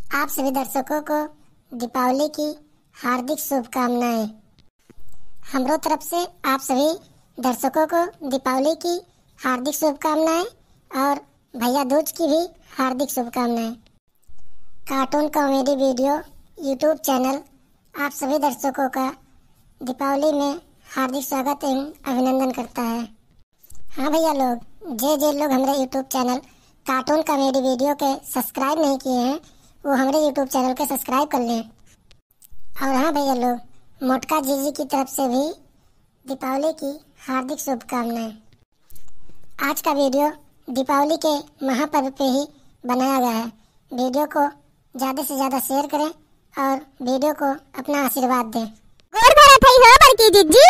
आप सभी दर्शकों को दीपावली की हार्दिक शुभकामनाएं। हमरो तरफ से आप सभी दर्शकों को दीपावली की हार्दिक शुभकामनाएं और भैया दूज की भी हार्दिक शुभकामनाएं। Cartoon comedy video YouTube channel आप सभी दर्शकों का दीपावली में हार्दिक स्वागत एवं अभिनंदन करता है। हाँ भैया लोग, जे लोग हमारे YouTube channel cartoon comedy video के सब्सक्राइब नहीं किए हैं वो हमारे यूट्यूब चैनल के सब्सक्राइब कर लें। और हाँ भैया लोग, मोटका जीजी की तरफ से भी दीपावली की हार्दिक शुभकामनाएं। आज का वीडियो दीपावली के महापर्व पे ही बनाया गया है। वीडियो को ज़्यादा से ज़्यादा शेयर करें और वीडियो को अपना आशीर्वाद दें। गोर भरत है हो बड़की जीजी,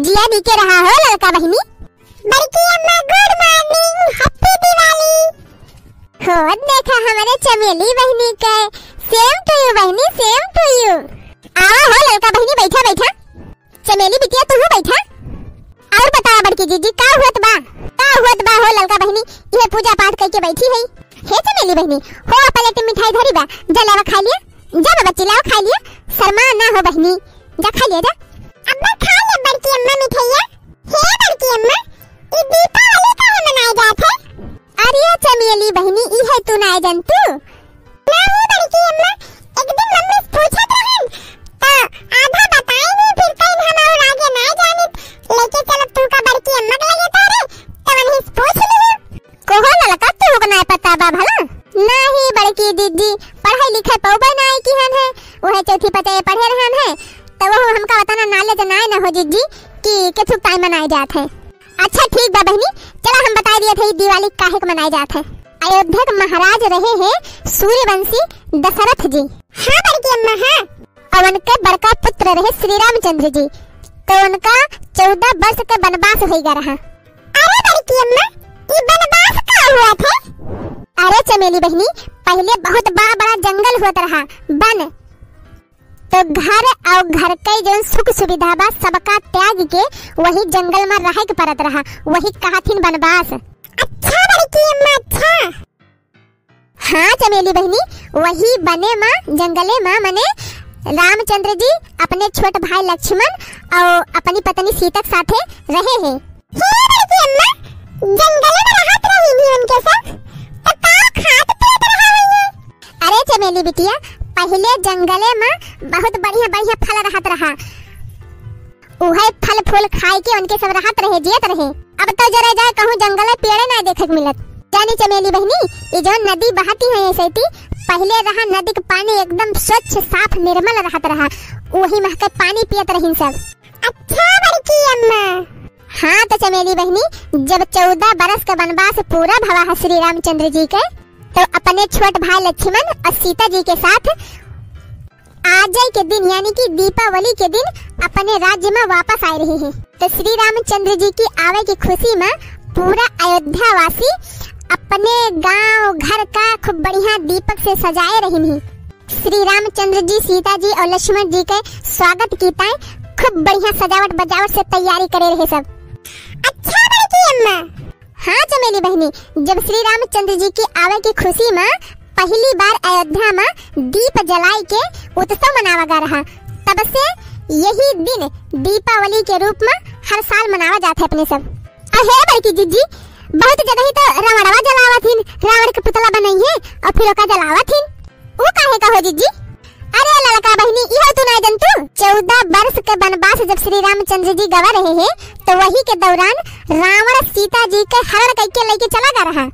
जिया दी के रहा हो लड़का बहिनी। बड़की अम्मा गुड मॉर्निंग, हैप्पी दिवाली। हो देखा हमारे चमेली बहिनी के, सेम टू यू बहिनी, सेम टू यू। आओ हो लड़का बहिनी, बैठा बैठा। चमेली बिटिया तू बैठा। और बता बड़की जीजी का हुत बा हो लड़का बहिनी, ये पूजा पाठ करके बैठी है। हे चमेली बहिनी, हो प्लेट में मिठाई धरी बा, जा लावा खा लिया। जा बच्ची लावा खा लिया, शर्मा ना हो बहिनी, जा खा लिया जा। अब्बा खा ले बड़की अम्मा मिठाइया। हे बड़की अम्मा, ई दीपावली कहाँ मनाई जात है? अरे चमेली बहिनी, ई है तू ना जानतू? नहीं बड़की अम्मा, एक दिन मम्मी पूछत रहन तो आधा बताई नहीं, फिर कहीं हम और आगे ना जानित लेके चलब तू का बड़की अम्मा के लगे तारे तब हम पूछ ली। कोहो ललका तू को ना पता बा भला? नहीं बड़की दीदी, पढ़ाई लिखाई पौबे ना आई की हन है, वो है चौथी पचाए पढ़े रहन है तो वो हमका बताना नाले जनाए ना हो जीजी कि केथु टाइम मनाई जात है। अच्छा ठीक बा बहनी, चला हम बता दिए थे दिवाली काहे को मनाई जात है। अयोध्या के महाराज रहे हैं सूर्यवंशी दशरथ जी। हाँ बड़की अम्मा, हाँ। और उनके बड़का पुत्र रहे श्री रामचंद्र जी, तो उनका 14 वर्ष के वनवास हो गया रहा। अरे बड़की अम्मा, ये वनवास कहाँ हुआ था? अरे चमेली बहनी, पहले बहुत बड़ा बड़ा जंगल हुआ रहा वन, तो घर और घर के जो सुख सुविधा बा सबका त्याग के वही जंगल में रह के परत रहा, वही कहथिन वनवास। अच्छा बड़की अम्मा, अच्छा। हाँ चमेली बहनी, वही बने माँ जंगले माँ मने रामचंद्र जी अपने छोटे भाई लक्ष्मण और अपनी पत्नी सीता के साथे रहे हैं। बड़की अम्मा, जंगल में रहत रही उनके साथ तो का खात पीत रहा है? अरे चमेली बिटिया, पहले जंगले में बहुत बढ़िया बढ़िया फल रहत रहा, उहे फल फूल खाए के उनके सब रहत रहे, जियत रहे। अब तो जरा जाए कहूँ जंगल में पेड़ ना देखे मिलत। जानी चमेली बहनी, ये जो नदी बहती है ऐसे पहले रहा, नदी का पानी एकदम स्वच्छ साफ निर्मल रहत रहा, वही महक पानी पियत रही सब। अच्छा बड़की अम्मा। हाँ तो चमेली बहनी, जब 14 बरस का वनवास पूरा भवा है श्री रामचंद्र जी के, तो अपने छोटे भाई लक्ष्मण और सीता जी के साथ आज के दिन यानी कि दीपावली के दिन अपने राज्य में वापस आ रहे हैं। तो श्री रामचंद्र जी की आवे की खुशी में पूरा अयोध्या वासी अपने गांव घर का खूब बढ़िया दीपक से सजाए रहे हैं। श्री रामचंद्र जी सीता जी और लक्ष्मण जी के स्वागत कीता खूब बढ़िया सजावट बजावट से तैयारी करे रहे सब। अच्छा बड़की अम्मा। हाँ चमेली बहनी, जब श्री रामचंद्र जी की आवे की खुशी में पहली बार अयोध्या में दीप जलाई के उत्सव मनावा जा रहा, तब से यही दिन दीपावली के रूप में हर साल मनावा जाता है अपने सब। अरे बड़की जीजी, बहुत जगह ही तो रावणवा जलावा थीन, रावण के पुतला बनाई है और फिर ओका जलावा थीन, वो काहे का हो जीजी? अरे लड़का बहनी, यह तू ना जानतू? 14 वर्ष के वनवास जब श्री रामचंद्र जी गवा रहे हैं, तो वही के दौरान रावण सीता जी के हरण करके लेके चला जा रहा।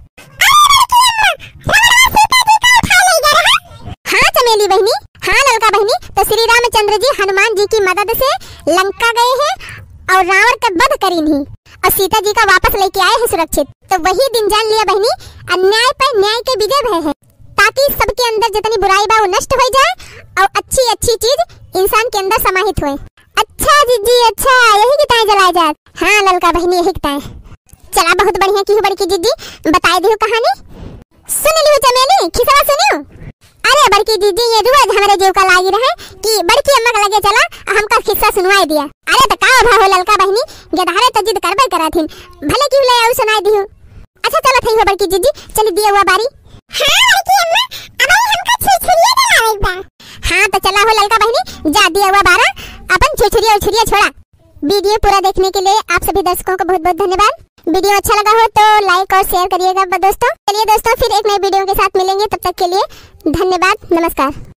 हाँ चमेली बहनी, हाँ लड़का बहनी, तो श्री रामचंद्र जी हनुमान जी की मदद से लंका गए हैं और रावण का वध करी नहीं और सीता जी का वापस लेके आए हैं सुरक्षित। तो वही दिन जान लिया बहनी, अन्याय पर न्याय के विजय भय है, ताकि सबके अंदर जितनी बुराई बा वो नष्ट हो जाए और अच्छी अच्छी चीज इंसान के अंदर समाहित होए। अच्छा जीजी, अच्छा यही किताएं जलाए जात? हाँ लड़का बहनी, यही किताएं। चला बहुत बढ़िया की बड़की जीजी, बताई दी कहानी। सुन लियो चमेली, खिसवा सुनियो। अरे बड़की दीदी, ये रोज हमारे जीव का लागी रहे कि बड़की अम्मा का लगे चला हमका किस्सा सुनवाई दिया। अरे तो का भाव ललका बहनी, गधारे तो जिद करबे कराथिन, भले क्यों ले आऊ सुनाई दियो। अच्छा चलो थई हो बड़की दीदी, चली दिया हुआ बारी। हाँ बड़की अम्मा, अब हमका छुरिया रहा हो ललका बहनी, जा दिया हुआ 12 अपन छिछुरिया उछुरिया छोड़ा। वीडियो पूरा देखने के लिए आप सभी दर्शकों को बहुत बहुत धन्यवाद। वीडियो अच्छा लगा हो तो लाइक और शेयर करिएगा दोस्तों। चलिए दोस्तों फिर एक नई वीडियो के साथ मिलेंगे, तब तक के लिए धन्यवाद, नमस्कार।